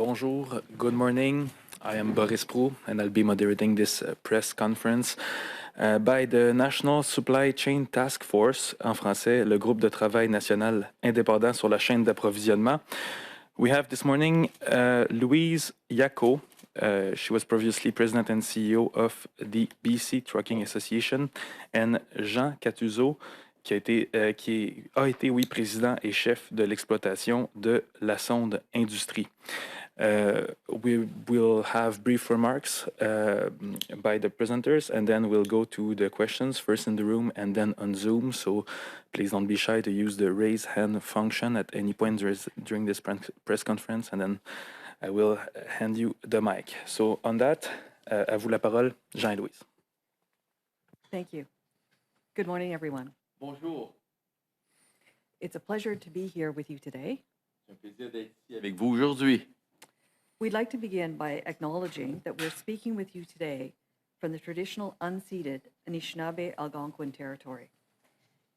Bonjour, good morning. I am Boris Prou, and I'll be moderating this press conference by the National Supply Chain Task Force, en français, le groupe de travail national indépendant sur la chaîne d'approvisionnement. We have this morning Louise Yako. She was previously president and CEO of the BC Trucking Association, and Jean Gattuso, qui a été président et chef de l'exploitation de la sonde Industrie. We will have brief remarks by the presenters, and then we'll go to the questions, first in the room and then on Zoom. So please don't be shy to use the raise hand function at any point during this press conference, and then I will hand you the mic. So on that, à vous la parole, Jean et Louise. Thank you. Good morning, everyone. Bonjour. It's a pleasure to be here with you today. C'est un plaisir d'être ici avec vous aujourd'hui. We'd like to begin by acknowledging that we're speaking with you today from the traditional unceded Anishinaabe Algonquin territory.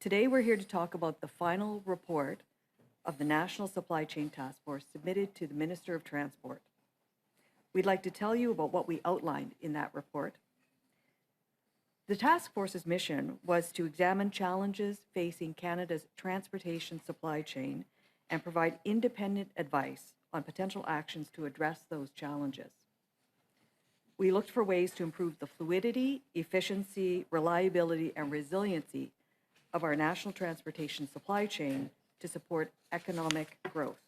Today, we're here to talk about the final report of the National Supply Chain Task Force submitted to the Minister of Transport. We'd like to tell you about what we outlined in that report. The task force's mission was to examine challenges facing Canada's transportation supply chain and provide independent advice on potential actions to address those challenges. We looked for ways to improve the fluidity, efficiency, reliability, and resiliency of our national transportation supply chain to support economic growth.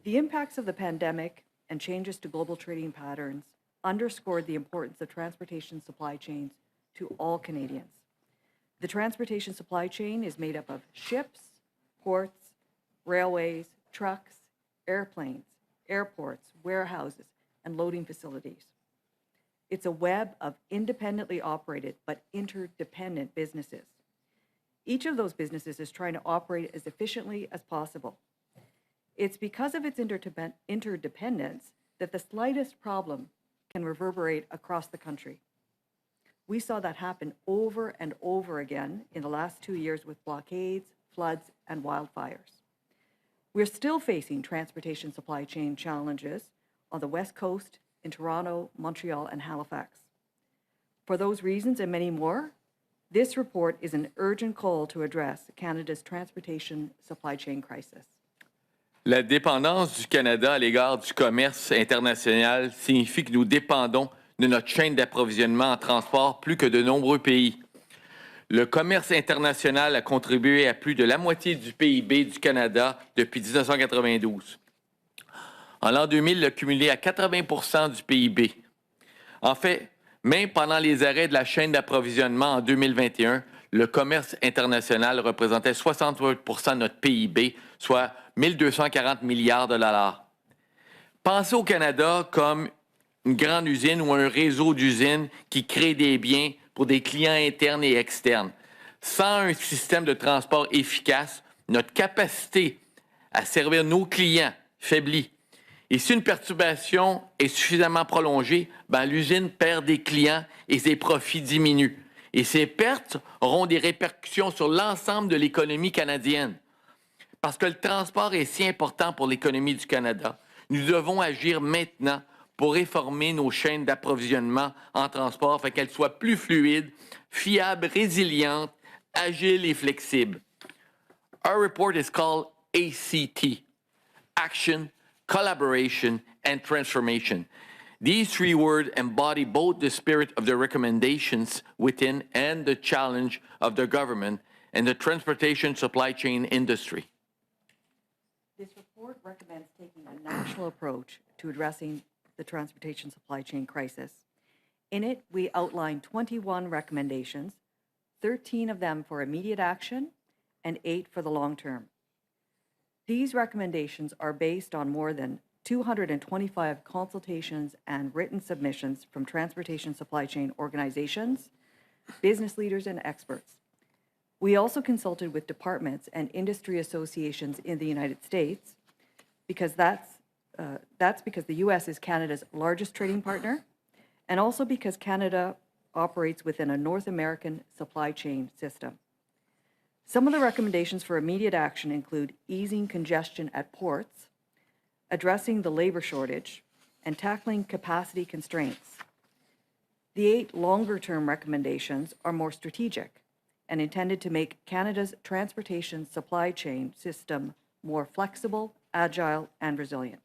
The impacts of the pandemic and changes to global trading patterns underscored the importance of transportation supply chains to all Canadians. The transportation supply chain is made up of ships, ports, railways, trucks, airplanes, airports, warehouses, and loading facilities. It's a web of independently operated but interdependent businesses. Each of those businesses is trying to operate as efficiently as possible. It's because of its interdependence that the slightest problem can reverberate across the country. We saw that happen over and over again in the last 2 years with blockades, floods, and wildfires. We're still facing transportation supply chain challenges on the West Coast, in Toronto, Montreal, and Halifax. For those reasons and many more, this report is an urgent call to address Canada's transportation supply chain crisis. La dépendance du Canada à l'égard du commerce international signifie que nous dépendons de notre chaîne d'approvisionnement en transport plus que de nombreux pays. Le commerce international a contribué à plus de la moitié du PIB du Canada depuis 1992. En l'an 2000, il a cumulé à 80% du PIB. En fait, même pendant les arrêts de la chaîne d'approvisionnement en 2021, le commerce international représentait 68% de notre PIB, soit 1 240 milliards de dollars. Pensez au Canada comme une grande usine ou un réseau d'usines qui crée des biens pour des clients internes et externes. Sans un système de transport efficace, notre capacité à servir nos clients faiblit. Et si une perturbation est suffisamment prolongée, l'usine perd des clients et ses profits diminuent. Et ces pertes auront des répercussions sur l'ensemble de l'économie canadienne. Parce que le transport est si important pour l'économie du Canada, nous devons agir maintenant pour réformer nos chaînes d'approvisionnement en transport afin qu'elles soient plus fluides, fiables, résilientes, agiles et flexibles. Our report is called ACT, Action, Collaboration, and Transformation. These 3 words embody both the spirit of the recommendations within and the challenge of the government and the transportation supply chain industry. This report recommends taking a national approach to addressing the transportation supply chain crisis. In it, we outline 21 recommendations, 13 of them for immediate action and 8 for the long term. These recommendations are based on more than 225 consultations and written submissions from transportation supply chain organizations, business leaders, and experts. We also consulted with departments and industry associations in the United States because that's because the U.S. is Canada's largest trading partner, and also because Canada operates within a North American supply chain system. Some of the recommendations for immediate action include easing congestion at ports, addressing the labor shortage, and tackling capacity constraints. The 8 longer-term recommendations are more strategic and intended to make Canada's transportation supply chain system more flexible, agile, and resilient.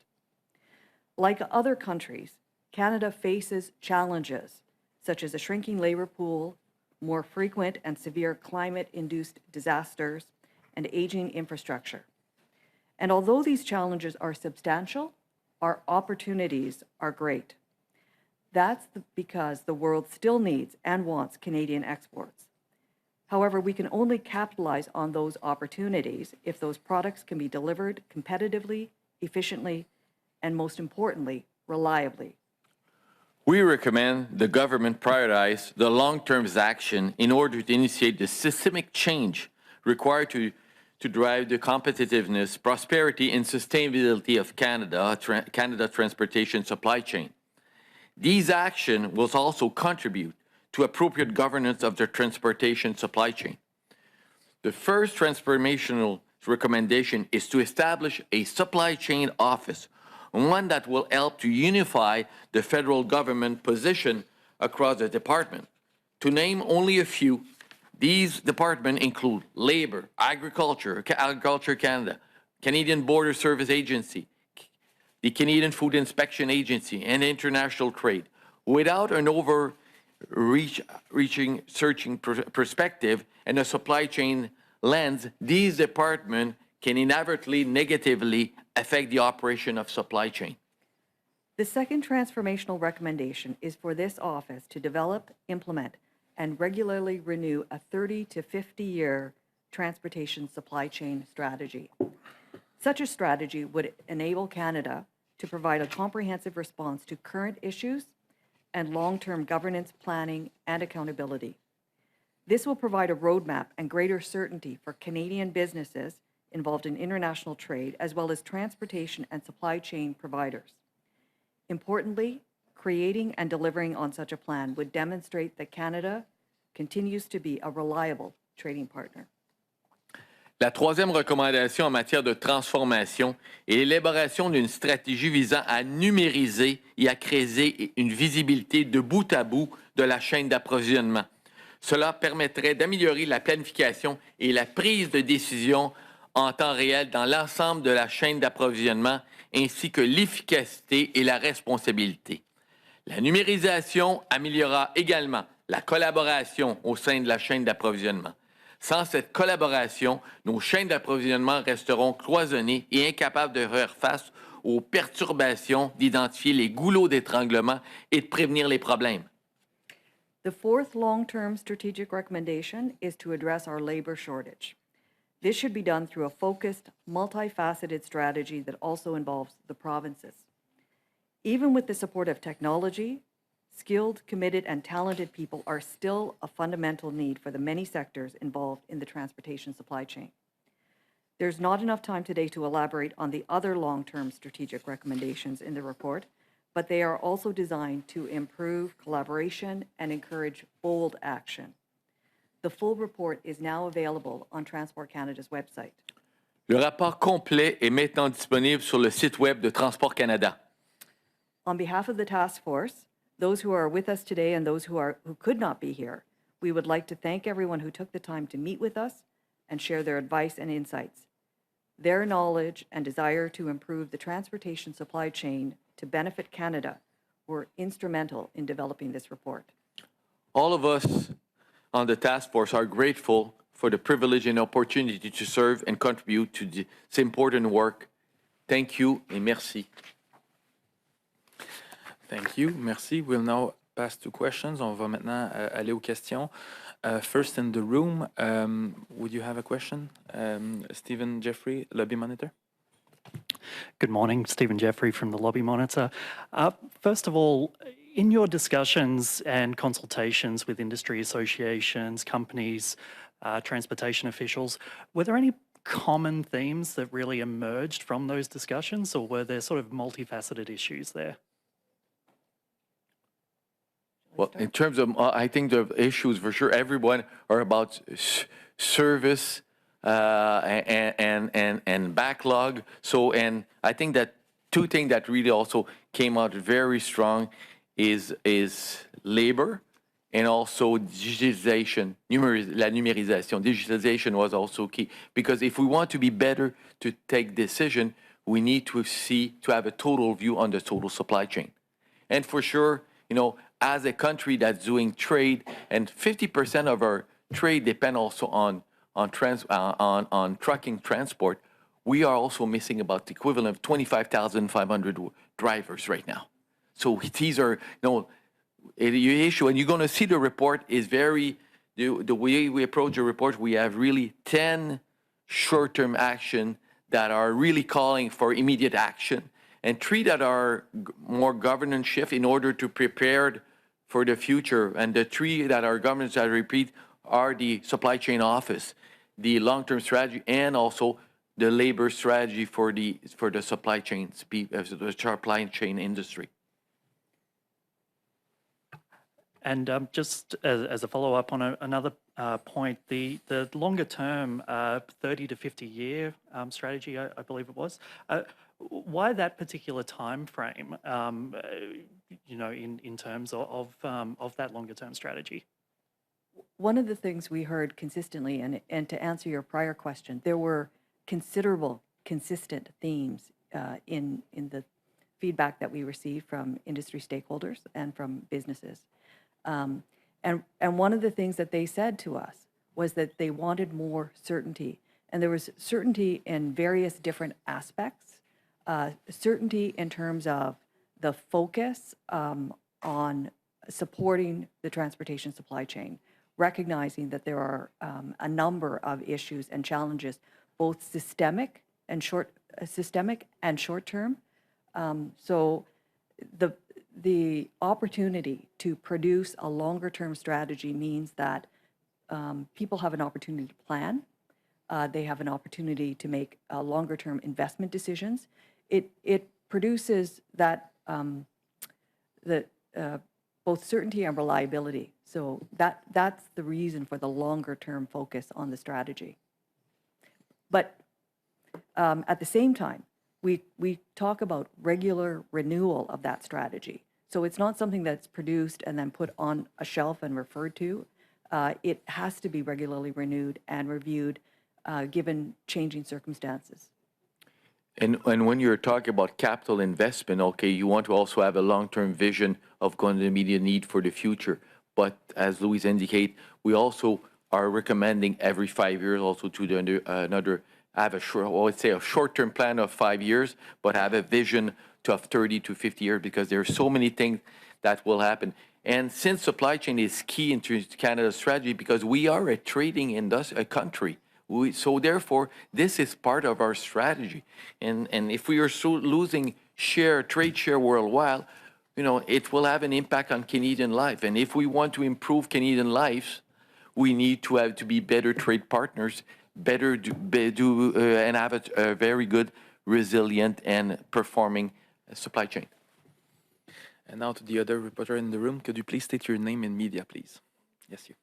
Like other countries, Canada faces challenges such as a shrinking labor pool, more frequent and severe climate-induced disasters, and aging infrastructure. And although these challenges are substantial, our opportunities are great. That's because the world still needs and wants Canadian exports. However, we can only capitalize on those opportunities if those products can be delivered competitively, efficiently, and most importantly, reliably. We recommend the government prioritize the long-term action in order to initiate the systemic change required to drive the competitiveness, prosperity, and sustainability of Canada transportation supply chain. These actions will also contribute to appropriate governance of the transportation supply chain. The first transformational recommendation is to establish a supply chain office, one that will help to unify the federal government position across the department. To name only a few, these departments include Labor, Agriculture Canada, Canadian Border Service Agency, the Canadian Food Inspection Agency, and International Trade. Without an overreaching searching perspective and a supply chain lens, these departments can inadvertently negatively affect the operation of supply chain. The second transformational recommendation is for this office to develop, implement, and regularly renew a 30 to 50-year transportation supply chain strategy. Such a strategy would enable Canada to provide a comprehensive response to current issues and long-term governance, planning, and accountability. This will provide a roadmap and greater certainty for Canadian businesses involved in international trade, as well as transportation and supply chain providers. Importantly, creating and delivering on such a plan would demonstrate that Canada continues to be a reliable trading partner. La troisième recommandation en matière de transformation est l'élaboration d'une stratégie visant à numériser et à créer une visibilité de bout à bout de la chaîne d'approvisionnement. Cela permettrait d'améliorer la planification et la prise de décision en temps réel dans l'ensemble de la chaîne d'approvisionnement, ainsi que l'efficacité et la responsabilité. La numérisation améliorera également la collaboration au sein de la chaîne d'approvisionnement. Sans cette collaboration, nos chaînes d'approvisionnement resteront cloisonnées et incapables de faire face aux perturbations, d'identifier les goulots d'étranglement et de prévenir les problèmes. The fourth long-term strategic recommendation is to address our labor shortage. This should be done through a focused, multifaceted strategy that also involves the provinces. Even with the support of technology, skilled, committed, and talented people are still a fundamental need for the many sectors involved in the transportation supply chain. There's not enough time today to elaborate on the other long-term strategic recommendations in the report, but they are also designed to improve collaboration and encourage bold action. The full report is now available on Transport Canada's website. Le rapport complet est maintenant disponible sur le site web de Transport Canada. On behalf of the task force, those who are with us today and those who could not be here, we would like to thank everyone who took the time to meet with us and share their advice and insights. Their knowledge and desire to improve the transportation supply chain to benefit Canada were instrumental in developing this report. All of us on the task force are grateful for the privilege and opportunity to serve and contribute to this important work. Thank you et merci. Thank you. Merci. We'll now pass to questions. On va maintenant aller aux questions. First in the room, would you have a question? Stephen Jeffrey, Lobby Monitor. Good morning, Stephen Jeffrey from the Lobby Monitor. First of all, in your discussions and consultations with industry associations, companies, transportation officials, were there any common themes that really emerged from those discussions, or were there sort of multifaceted issues there? Well, in terms of, I think the issues for sure, everyone are about service and backlog. So, and I think that two things that really also came out very strong is labor and also digitalization, la numérisation. Digitalization was also key, because if we want to be better to take decision, we need to have a total view on the total supply chain. And for sure, as a country that's doing trade, and 50% of our trade depend also on trucking transport, we are also missing about the equivalent of 25,500 drivers right now. So these are, the issue, and you're going to see the report is very, the way we approach the report, we have really 10 short-term action that are really calling for immediate action, and 3 that are more governance shift in order to prepare for the future. And the 3 that are governance, I repeat, are the supply chain office, the long-term strategy, and also the labor strategy for the supply chain, the supply chain industry. And just as a follow-up on another point, the longer-term 30 to 50-year strategy, I believe it was, why that particular time frame, in terms of that longer-term strategy? One of the things we heard consistently, and to answer your prior question, there were considerable consistent themes in the feedback that we received from industry stakeholders and from businesses. And one of the things that they said to us was that they wanted more certainty. And there was certainty in various different aspects, certainty in terms of the focus on supporting the transportation supply chain, recognizing that there are a number of issues and challenges, both systemic and short-term. So the opportunity to produce a longer-term strategy means that people have an opportunity to plan. They have an opportunity to make longer-term investment decisions. It produces that both certainty and reliability. So that's the reason for the longer-term focus on the strategy. But at the same time, we talk about regular renewal of that strategy. So it's not something that's produced and then put on a shelf and referred to. It has to be regularly renewed and reviewed given changing circumstances. And when you're talking about capital investment, okay, you want to also have a long-term vision of going to the immediate need for the future. But as Louise indicated, we also are recommending every 5 years also to do have a short-term plan of 5 years, but have a vision to have 30 to 50 years, because there are so many things that will happen. And since supply chain is key into Canada's strategy, because we are a trading country, so therefore this is part of our strategy. And if we are losing trade share worldwide, it will have an impact on Canadian life. And if we want to improve Canadian lives, we need to have to be better trade partners, and have a very good, resilient, and performing supply chain. And now to the other reporter in the room, could you please state your name and media, please? Yes, you.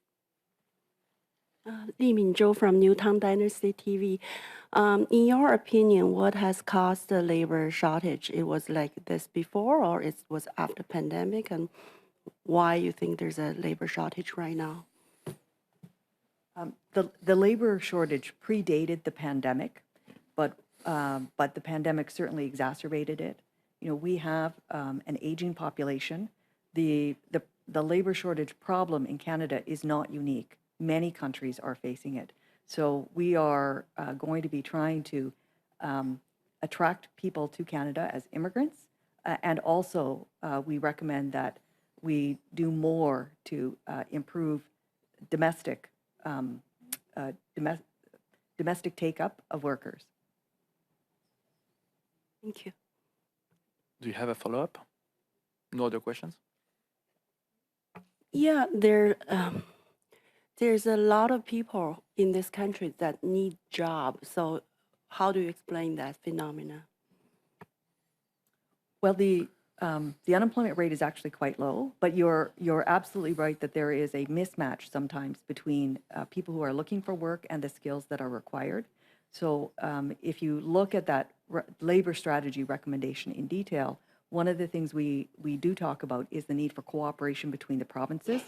Li Minzhou from Newtown Dynasty TV. In your opinion, what has caused the labor shortage? It was like this before, or it was after pandemic, and why you think there's a labor shortage right now? The labor shortage predated the pandemic, but the pandemic certainly exacerbated it. We have an aging population. The labor shortage problem in Canada is not unique. Many countries are facing it. So we are going to be trying to attract people to Canada as immigrants, and also we recommend that we do more to improve domestic take-up of workers. Thank you. Do you have a follow-up? No other questions? Yeah, there's a lot of people in this country that need jobs. So how do you explain that phenomena? Well, the unemployment rate is actually quite low, but you're absolutely right that there is a mismatch sometimes between people who are looking for work and the skills that are required. So if you look at that labor strategy recommendation in detail, one of the things we do talk about is the need for cooperation between the provinces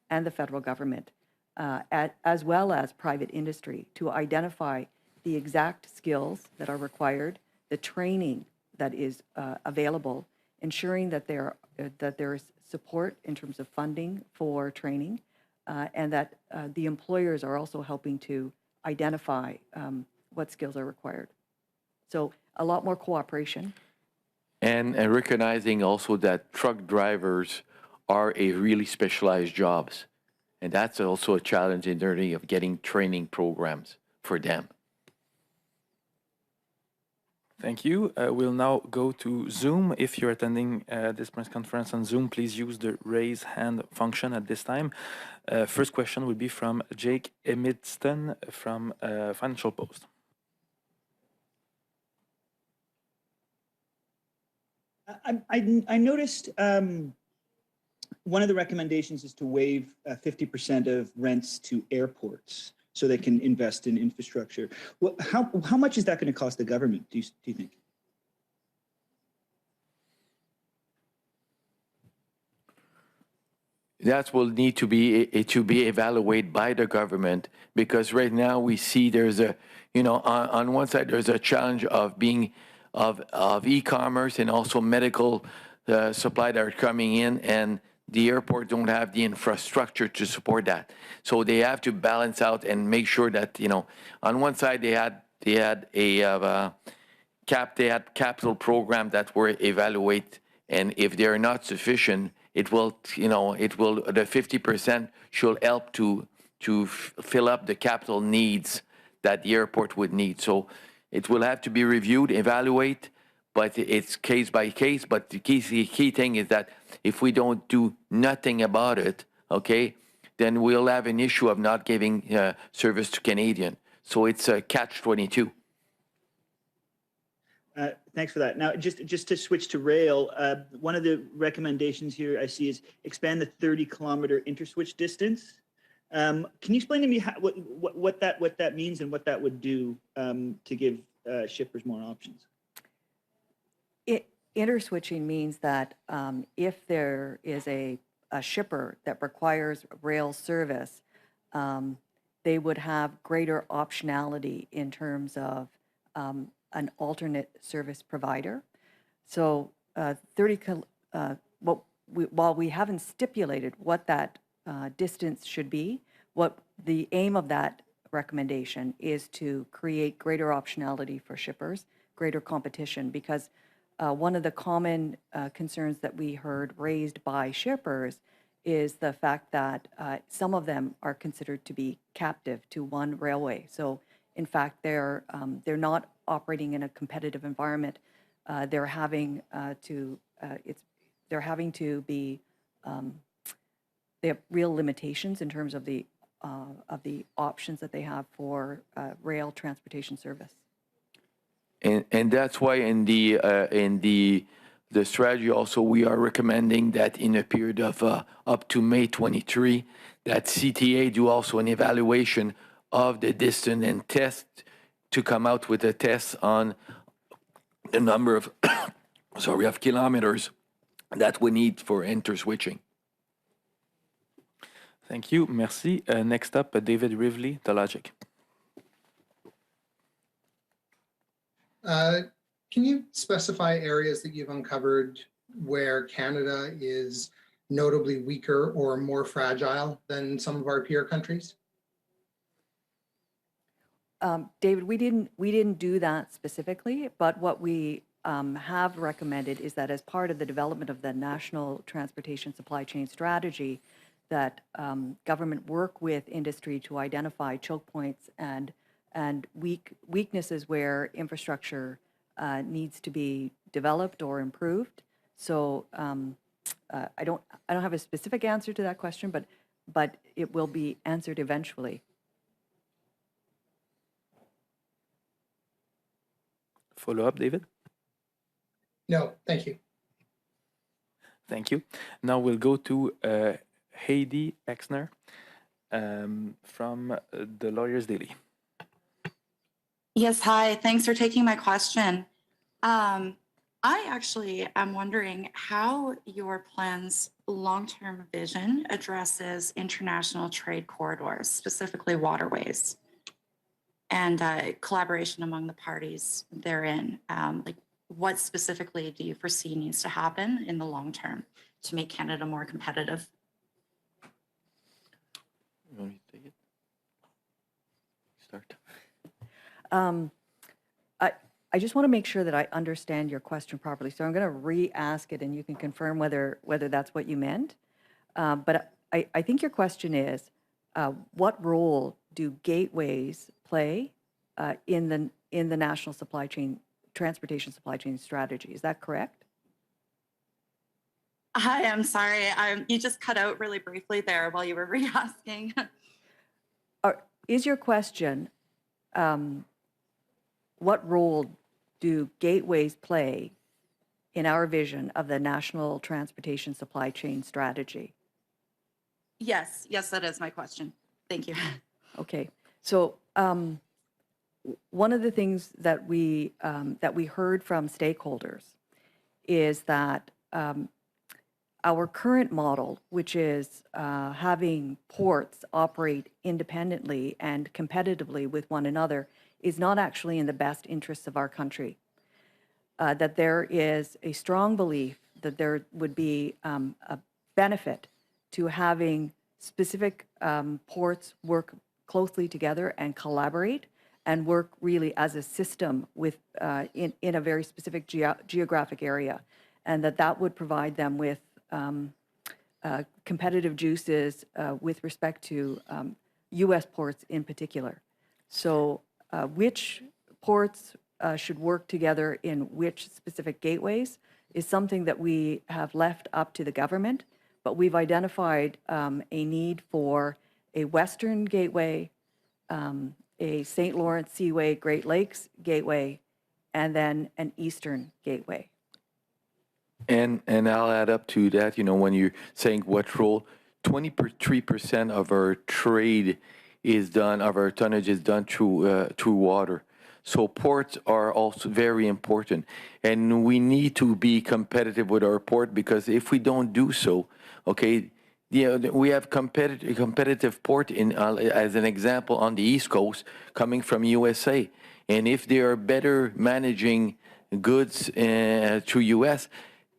and the federal government, as well as private industry, to identify the exact skills that are required, the training that is available, ensuring that there is support in terms of funding for training, and that the employers are also helping to identify what skills are required. So a lot more cooperation. And recognizing also that truck drivers are a really specialized jobs. And that's also a challenge in terms of getting training programs for them. Thank you. We'll now go to Zoom. If you're attending this press conference on Zoom, please use the raise hand function at this time. First question will be from Jake Emidston from Financial Post. I noticed one of the recommendations is to waive 50% of rents to airports so they can invest in infrastructure. Well, how much is that going to cost the government, do you think? That will need to be evaluated by the government, because right now we see there's a, on one side there's a challenge of being of e-commerce and also medical supply that are coming in, and the airport don't have the infrastructure to support that. So they have to balance out and make sure that, on one side they had a capital program that were evaluate, and if they're not sufficient, it will the 50% should help to fill up the capital needs that the airport would need. So it will have to be reviewed, evaluate, but it's case by case. But the key thing is that if we don't do nothing about it, okay, then we'll have an issue of not giving service to Canadian. So it's a catch-22. Thanks for that. Now, just to switch to rail, one of the recommendations here I see is expand the 30-kilometer interswitch distance. Can you explain to me what that means and what that would do to give shippers more options? Interswitching means that if there is a shipper that requires rail service, they would have greater optionality in terms of an alternate service provider. So while we haven't stipulated what that distance should be, what the aim of that recommendation is to create greater optionality for shippers, greater competition, because one of the common concerns that we heard raised by shippers is the fact that some of them are considered to be captive to one railway. So in fact, they're not operating in a competitive environment. They're having to be they have real limitations in terms of the options that they have for rail transportation service. And that's why in the strategy also we are recommending that in a period of up to May 23, that CTA do also an evaluation of the distance and test to come out with a test on the number of of kilometers that we need for interswitching. Thank you. Merci. Next up, David Rivley, The Logic. Can you specify areas that you've uncovered where Canada is notably weaker or more fragile than some of our peer countries? David, we didn't do that specifically, but what we have recommended is that as part of the development of the National Transportation Supply Chain Strategy, that government work with industry to identify choke points and weaknesses where infrastructure needs to be developed or improved. So I don't have a specific answer to that question, but it will be answered eventually. Follow up, David? No, thank you. Thank you. Now we'll go to Heidi Exner from the Lawyers Daily. Yes, hi. Thanks for taking my question. I actually am wondering how your plan's long-term vision addresses international trade corridors, specifically waterways, and collaboration among the parties therein. Like, what specifically do you foresee needs to happen in the long term to make Canada more competitive? You want me to take it? Start. I just want to make sure that I understand your question properly. So I'm going to re-ask it, and you can confirm whether that's what you meant. But I think your question is, what role do gateways play in the national supply chain, transportation supply chain strategy? Is that correct? Hi, I'm sorry. You just cut out really briefly there while you were re-asking. Is your question, what role do gateways play in our vision of the national transportation supply chain strategy? Yes, that is my question. Thank you. Okay, so one of the things that we heard from stakeholders is that our current model, which is having ports operate independently and competitively with one another, is not actually in the best interests of our country. That there is a strong belief that there would be a benefit to having specific ports work closely together and collaborate and work really as a system with in a very specific geographic area, and that would provide them with competitive juices with respect to U.S. ports in particular. So which ports should work together in which specific gateways is something that we have left up to the government, but we've identified a need for a Western gateway, a St. Lawrence Seaway Great Lakes gateway, and then an Eastern gateway. And I'll add up to that, you know, when you're saying what role, 23% of our trade is done, of our tonnage is done through water. So ports are also very important, and we need to be competitive with our port, because if we don't do so, okay, we have competitive port in, as an example, on the East Coast coming from USA, and if they are better managing goods through US,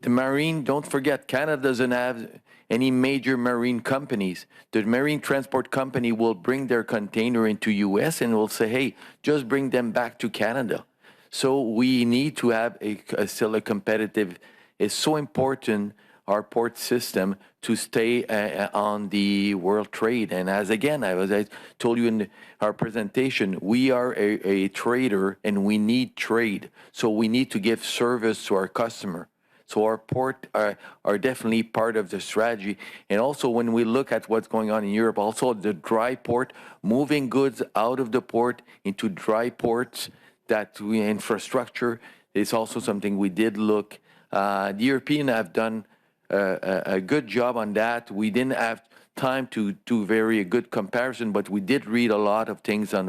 the marine, don't forget, Canada doesn't have any major marine companies. The marine transport company will bring their container into US and will say, hey, just bring them back to Canada. So we need to have still a competitive, it's so important, our port system, to stay on the world trade. And as I told you in our presentation, we are a trader and we need trade. So we need to give service to our customer. So our port are definitely part of the strategy. And also when we look at what's going on in Europe, also the dry port, moving goods out of the port into dry ports, that infrastructure is also something we did look. The Europeans have done a good job on that. We didn't have time to do very good comparison, but we did read a lot of things on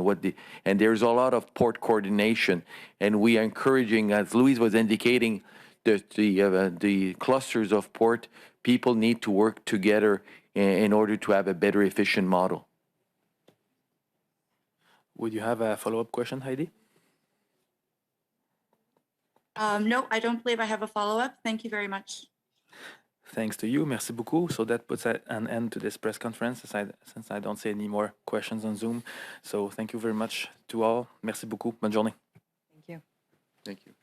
and there's a lot of port coordination. And we are encouraging, as Louise was indicating, the clusters of port, people need to work together in order to have a better efficient model. Would you have a follow-up question, Heidi? No, I don't believe I have a follow-up. Thank you very much. Thanks to you. Merci beaucoup. So that puts an end to this press conference, since I don't see any more questions on Zoom. So thank you very much to all. Merci beaucoup. Bonne journée. Thank you. Thank you.